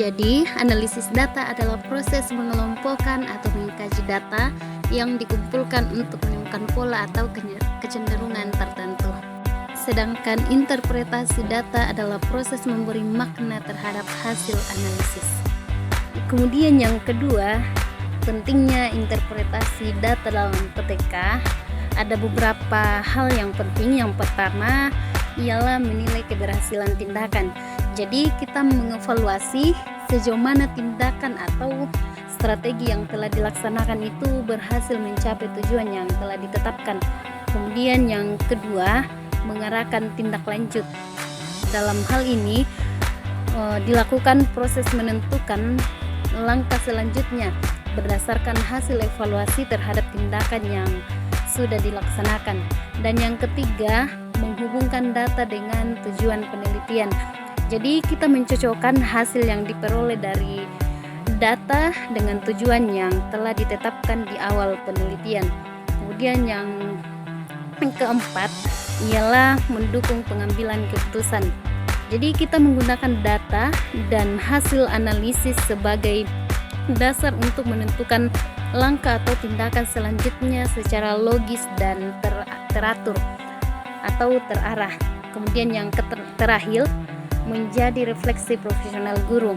Jadi, analisis data adalah proses mengelompokkan atau mengkaji data yang dikumpulkan untuk menemukan pola atau kecenderungan tertentu. Sedangkan interpretasi data adalah proses memberi makna terhadap hasil analisis. Kemudian yang kedua, pentingnya interpretasi data dalam PTK. Ada beberapa hal yang penting. Yang pertama ialah menilai keberhasilan tindakan. Jadi kita mengevaluasi sejauh mana tindakan atau strategi yang telah dilaksanakan itu berhasil mencapai tujuan yang telah ditetapkan. Kemudian yang kedua, mengarahkan tindak lanjut. Dalam hal ini dilakukan proses menentukan langkah selanjutnya berdasarkan hasil evaluasi terhadap tindakan yang sudah dilaksanakan. Dan yang ketiga, menghubungkan data dengan tujuan penelitian. Jadi kita mencocokkan hasil yang diperoleh dari data dengan tujuan yang telah ditetapkan di awal penelitian. Kemudian yang keempat ialah mendukung pengambilan keputusan. Jadi kita menggunakan data dan hasil analisis sebagai dasar untuk menentukan langkah atau tindakan selanjutnya secara logis dan teratur atau terarah. Kemudian yang terakhir, menjadi refleksi profesional guru.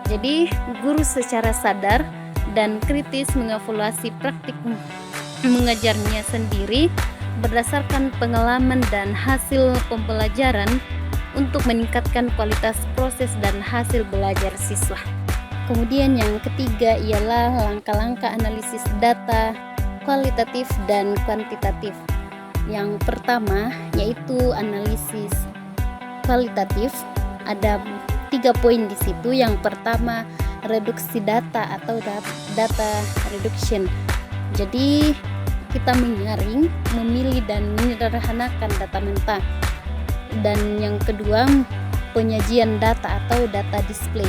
Jadi guru secara sadar dan kritis mengevaluasi praktik mengajarnya sendiri berdasarkan pengalaman dan hasil pembelajaran untuk meningkatkan kualitas proses dan hasil belajar siswa. Kemudian yang ketiga ialah langkah-langkah analisis data kualitatif dan kuantitatif. Yang pertama yaitu analisis kualitatif. Ada 3 poin di situ. Yang pertama, reduksi data atau data reduction. Jadi kita menyaring, memilih dan menyederhanakan data mentah. Dan yang kedua, penyajian data atau data display.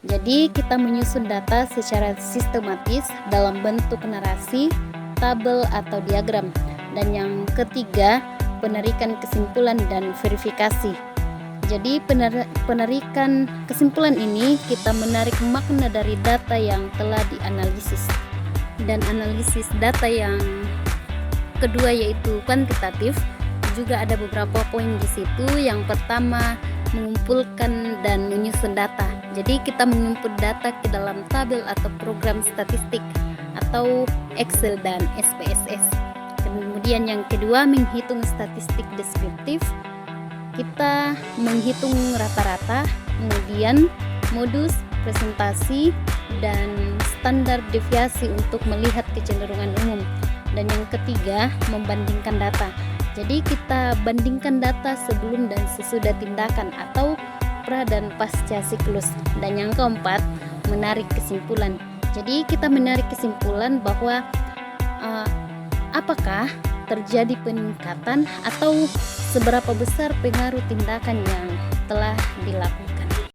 Jadi kita menyusun data secara sistematis dalam bentuk narasi, tabel atau diagram. Dan yang ketiga, penarikan kesimpulan dan verifikasi. Jadi penarikan kesimpulan ini kita menarik makna dari data yang telah dianalisis. Dan analisis data yang kedua yaitu kuantitatif, juga ada beberapa poin di situ. Yang pertama, mengumpulkan dan menyusun data. Jadi kita menginput data ke dalam tabel atau program statistik atau Excel dan SPSS. Kemudian yang kedua, menghitung statistik deskriptif. Kita menghitung rata-rata, kemudian modus, presentasi, dan standar deviasi untuk melihat kecenderungan umum. Dan yang ketiga, membandingkan data. Jadi kita bandingkan data sebelum dan sesudah tindakan atau pra dan pasca siklus. Dan yang keempat, menarik kesimpulan. Jadi kita menarik kesimpulan bahwa apakah terjadi peningkatan atau seberapa besar pengaruh tindakan yang telah dilakukan.